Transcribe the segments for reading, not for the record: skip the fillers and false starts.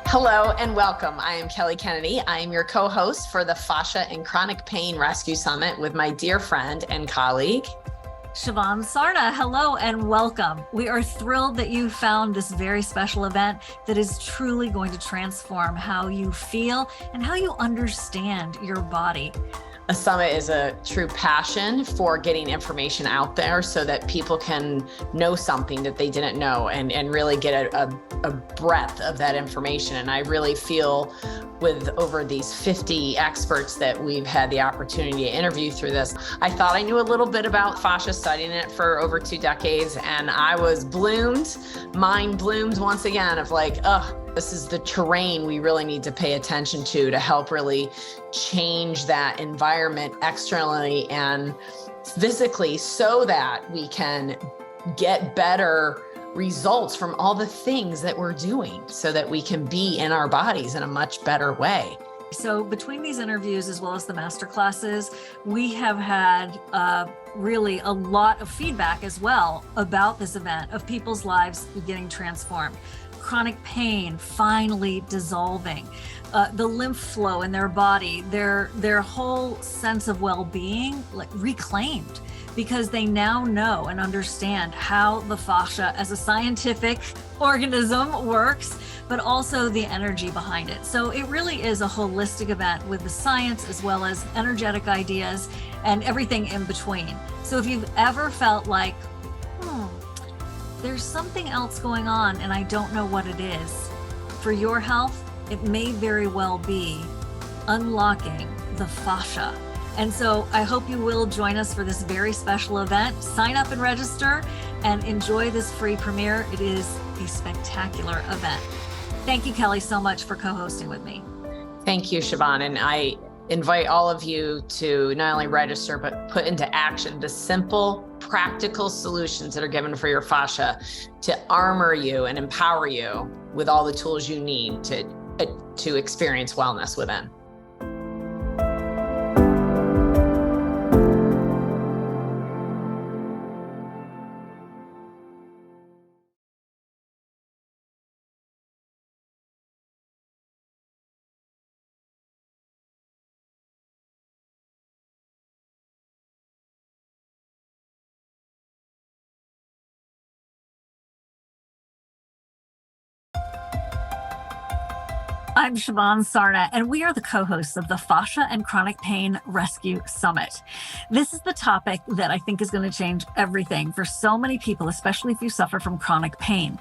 Hello and welcome. I am Kelly Kennedy. I am your co-host for the Fascia and Chronic Pain Rescue Summit with my dear friend and colleague, Siobhan Sarna. Hello and welcome. We are thrilled that you found this very special event that is truly going to transform how you feel and how you understand your body. A summit is a true passion for getting information out there so that people can know something that they didn't know and really get a breadth of that information. And I really feel with over these 50 experts that we've had the opportunity to interview through this, I thought I knew a little bit about fascia, studying it for over 2 decades. And I was mind bloomed once again of like, this is the terrain we really need to pay attention to help really change that environment externally and physically so that we can get better results from all the things that we're doing so that we can be in our bodies in a much better way. So between these interviews as well as the masterclasses, we have had really a lot of feedback as well about this event of people's lives getting transformed. Chronic pain finally dissolving, the lymph flow in their body, their whole sense of well-being reclaimed, because they now know and understand how the fascia as a scientific organism works, but also the energy behind it. So it really is a holistic event with the science as well as energetic ideas and everything in between. So if you've ever felt like, there's something else going on and I don't know what it is, for your health, it may very well be unlocking the fascia. And so I hope you will join us for this very special event. Sign up and register and enjoy this free premiere. It is a spectacular event. Thank you, Kelly, so much for co-hosting with me. Thank you, Siobhan. And I invite all of you to not only register, but put into action the simple, practical solutions that are given for your fascia to armor you and empower you with all the tools you need to experience wellness within. I'm Siobhan Sarna, and we are the co-hosts of the Fascia and Chronic Pain Rescue Summit. This is the topic that I think is going to change everything for so many people, especially if you suffer from chronic pain.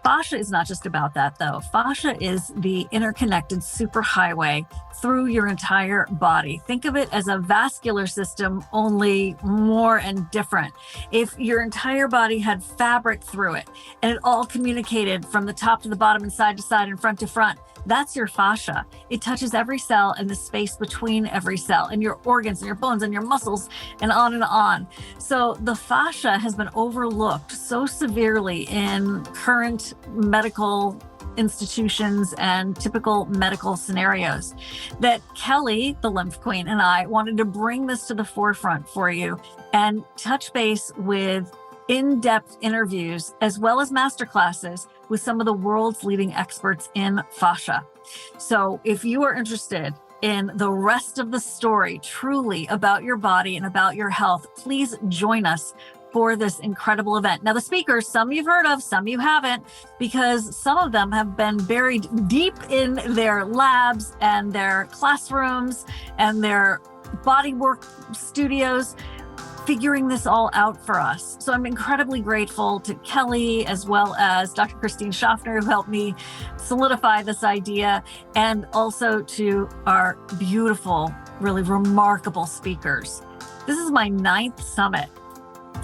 Fascia is not just about that, though. Fascia is the interconnected superhighway through your entire body. Think of it as a vascular system, only more and different. If your entire body had fabric through it and it all communicated from the top to the bottom and side to side and front to front, that's your fascia. It touches every cell and the space between every cell and your organs and your bones and your muscles and on and on. So the fascia has been overlooked so severely in current medical institutions and typical medical scenarios that Kelly, the lymph queen, and I wanted to bring this to the forefront for you and touch base with in-depth interviews as well as masterclasses with some of the world's leading experts in fascia. So if you are interested in the rest of the story truly about your body and about your health, please join us for this incredible event. Now, the speakers, some you've heard of, some you haven't, because some of them have been buried deep in their labs and their classrooms and their bodywork studios, figuring this all out for us. So I'm incredibly grateful to Kelly as well as Dr. Christine Schaffner, who helped me solidify this idea, and also to our beautiful, really remarkable speakers. This is my 9th summit,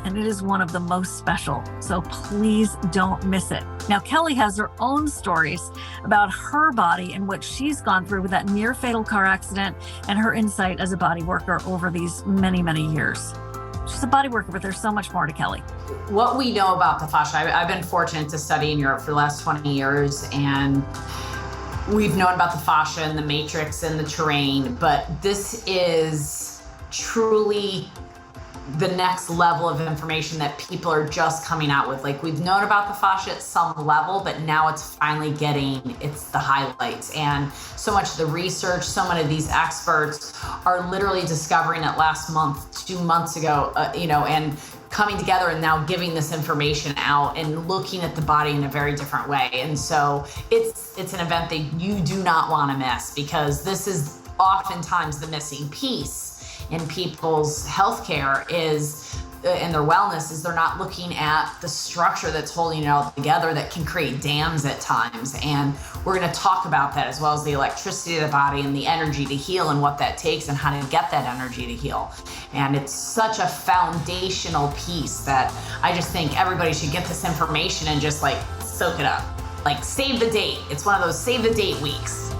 and it is one of the most special. So please don't miss it. Now, Kelly has her own stories about her body and what she's gone through with that near fatal car accident and her insight as a body worker over these many, many years. She's a body worker, but there's so much more to Kelly. What we know about the fascia, I've been fortunate to study in Europe for the last 20 years, and we've known about the fascia and the matrix and the terrain, but this is truly the next level of information that people are just coming out with. Like, we've known about the fascia at some level, but now it's finally it's the highlights. And so much of the research, so many of these experts are literally discovering it last month, 2 months ago, and coming together and now giving this information out and looking at the body in a very different way. And so it's an event that you do not want to miss, because this is oftentimes the missing piece in people's healthcare and their wellness is they're not looking at the structure that's holding it all together that can create dams at times. And we're going to talk about that, as well as the electricity of the body and the energy to heal and what that takes and how to get that energy to heal. And it's such a foundational piece that I just think everybody should get this information and just like soak it up. Like, save the date. It's one of those save the date weeks.